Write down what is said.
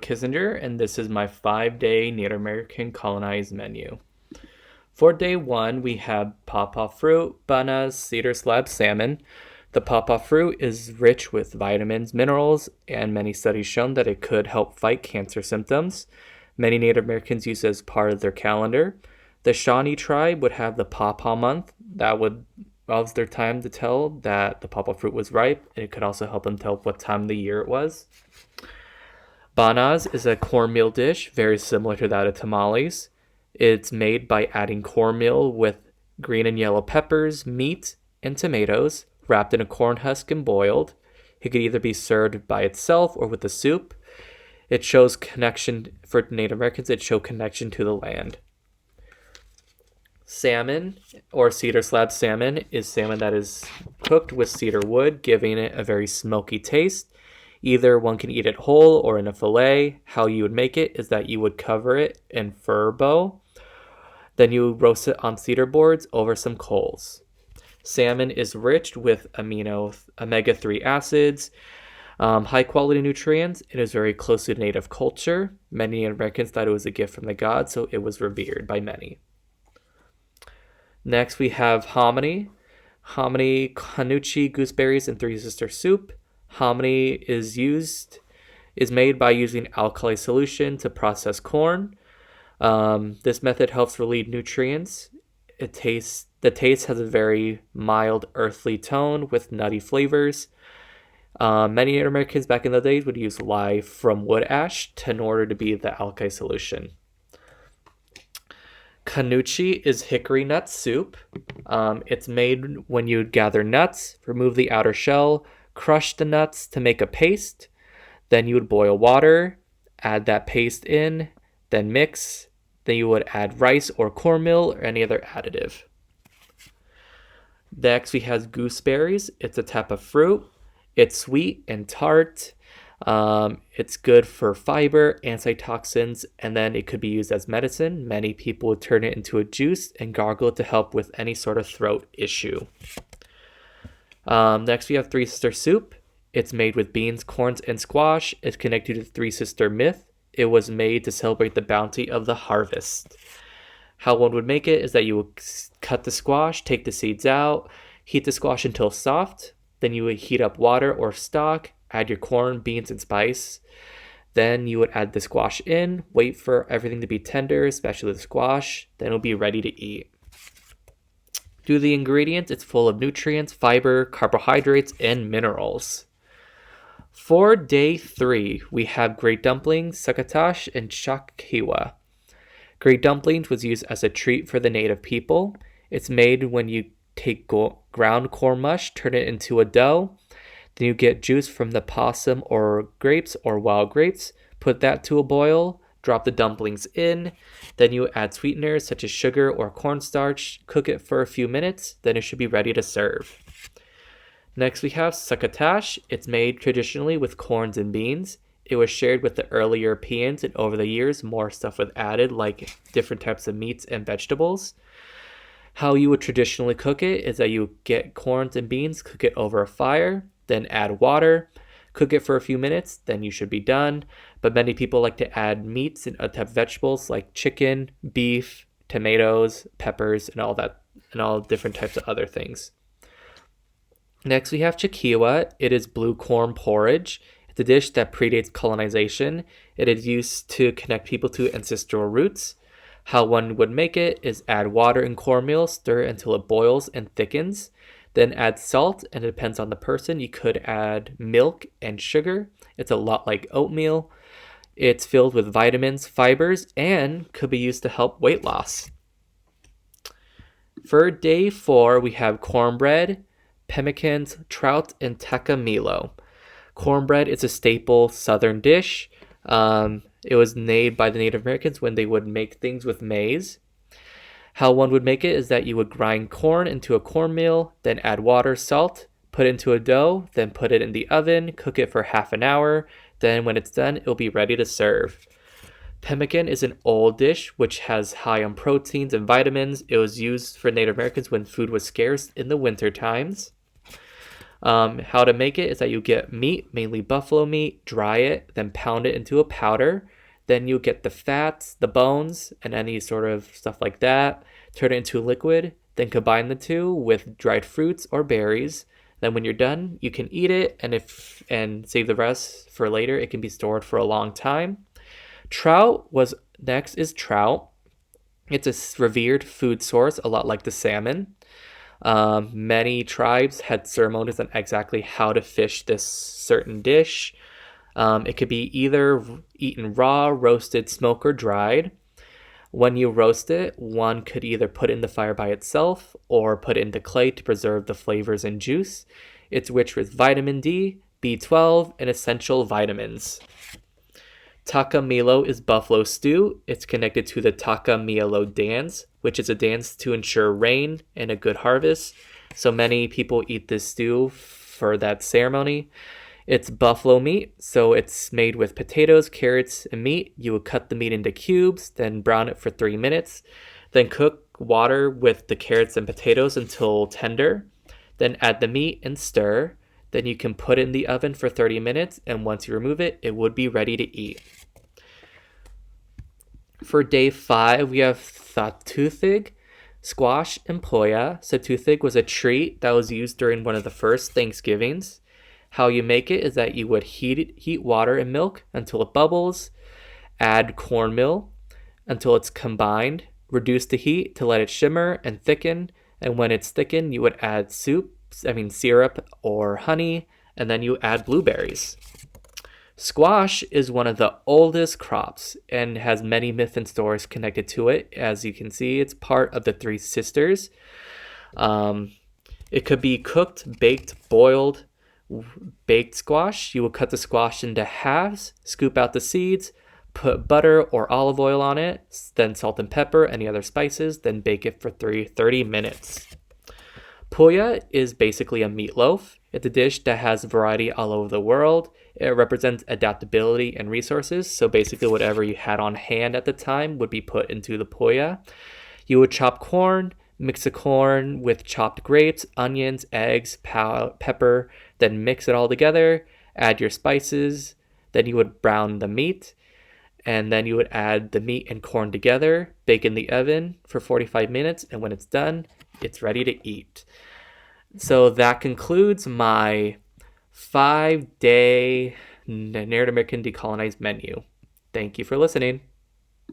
Kissinger, and this is my 5-day Native American colonized menu. For day one, we have pawpaw fruit, bananas, cedar slab salmon. The pawpaw fruit is rich with vitamins, minerals, and many studies shown that it could help fight cancer symptoms. Many Native Americans use it as part of their calendar. The Shawnee tribe would have the pawpaw month. Was their time to tell that the pawpaw fruit was ripe, and it could also help them tell what time of the year it was. Banaz is a cornmeal dish very similar to that of tamales. It's made by adding cornmeal with green and yellow peppers, meat, and tomatoes, wrapped in a corn husk and boiled. It could either be served by itself or with a soup. It shows connection for Native Americans, it shows connection to the land. Salmon, or cedar slab salmon, is salmon that is cooked with cedar wood, giving it a very smoky taste. Either one can eat it whole or in a fillet. How you would make it is that you would cover it in fir bow. Then you roast it on cedar boards over some coals. Salmon is rich with omega-3 acids, high quality nutrients. It is very close to native culture. Many Native Americans thought it was a gift from the gods, so it was revered by many. Next, we have hominy. Hominy, canucci, gooseberries, and Three Sister soup. Hominy is made by using alkali solution to process corn. This method helps relieve nutrients. The taste has a very mild, earthly tone with nutty flavors. Many Native Americans back in the days would use lye from wood ash in order to be the alkali solution. Canucci is hickory nut soup. It's made when you gather nuts, remove the outer shell, crush the nuts to make a paste. Then you would boil water, add that paste in, then mix. Then you would add rice or cornmeal or any other additive. Next, we have gooseberries. It's a type of fruit. It's sweet and tart. It's good for fiber, antitoxins, and then it could be used as medicine. Many people would turn it into a juice and gargle it to help with any sort of throat issue. Next, we have Three Sister soup. It's made with beans, corns, and squash. It's connected to the Three Sister myth. It was made to celebrate the bounty of the harvest. How one would make it is that you would cut the squash, take the seeds out, heat the squash until soft. Then you would heat up water or stock, add your corn, beans, and spice. Then you would add the squash in, wait for everything to be tender, especially the squash. Then it'll be ready to eat. Due to the ingredients, it's full of nutrients, fiber, carbohydrates, and minerals. For day 3, we have great dumplings, succotash, and chakhiwa. Great dumplings was used as a treat for the native people. It's made when you take ground corn mush, turn it into a dough. Then you get juice from the possum or grapes or wild grapes. Put that to a boil. Drop the dumplings in. Then you add sweeteners such as sugar or cornstarch. Cook it for a few minutes. Then it should be ready to serve. Next, we have succotash. It's made traditionally with corns and beans. It was shared with the early Europeans, and over the years, more stuff was added, like different types of meats and vegetables. How you would traditionally cook it is that you get corns and beans, cook it over a fire, then add water, cook it for a few minutes, then you should be done. But many people like to add meats and other type of vegetables like chicken, beef, tomatoes, peppers, and all different types of other things. Next, we have chakhiwa. It is blue corn porridge. It's a dish that predates colonization. It is used to connect people to ancestral roots. How one would make it is add water and cornmeal, stir until it boils and thickens. Then add salt, and it depends on the person. You could add milk and sugar. It's a lot like oatmeal. It's filled with vitamins, fibers, and could be used to help weight loss. For day 4, we have cornbread, pemmicans, trout, and takamilo. Cornbread is a staple southern dish. It was made by the Native Americans when they would make things with maize. How one would make it is that you would grind corn into a cornmeal, then add water, salt, put it into a dough, then put it in the oven, cook it for half an hour. Then when it's done, it'll be ready to serve. Pemmican is an old dish which has high on proteins and vitamins. It was used for Native Americans when food was scarce in the winter times. How to make it is that you get meat, mainly buffalo meat, dry it, then pound it into a powder. Then you get the fats, the bones, and any sort of stuff like that, turn it into liquid, then combine the two with dried fruits or berries. Then when you're done, you can eat it and save the rest for later. It can be stored for a long time. Next is trout. It's a revered food source, a lot like the salmon. Many tribes had ceremonies on exactly how to fish this certain dish. It could be either eaten raw, roasted, smoked, or dried. When you roast it, one could either put it in the fire by itself or put it into clay to preserve the flavors and juice. It's rich with vitamin D, B12, and essential vitamins. Takamilo is buffalo stew. It's connected to the Takamilo dance, which is a dance to ensure rain and a good harvest. So many people eat this stew for that ceremony. It's buffalo meat, so it's made with potatoes, carrots, and meat. You would cut the meat into cubes, then brown it for 3 minutes. Then cook water with the carrots and potatoes until tender. Then add the meat and stir. Then you can put it in the oven for 30 minutes, and once you remove it, it would be ready to eat. For day 5, we have Thatuthig, squash, and poya. Thatuthig was a treat that was used during one of the first Thanksgivings. How you make it is that you would heat water and milk until it bubbles, add cornmeal until it's combined, reduce the heat to let it shimmer and thicken, and when it's thickened, you would add syrup or honey, and then you add blueberries. Squash is one of the oldest crops and has many myths and stories connected to it. As you can see, it's part of the Three Sisters. It could be cooked, baked, boiled. Baked squash, you will cut the squash into halves, scoop out the seeds, put butter or olive oil on it, then salt and pepper, any other spices, then bake it for 30 minutes. Poya is basically a meatloaf. It's a dish that has variety all over the world. It represents adaptability and resources, so basically whatever you had on hand at the time would be put into the poya. You would chop corn, mix the corn with chopped grapes, onions, eggs, pepper, then mix it all together, add your spices, then you would brown the meat, and then you would add the meat and corn together, bake in the oven for 45 minutes, and when it's done, it's ready to eat. So that concludes my 5-day Native American decolonized menu. Thank you for listening.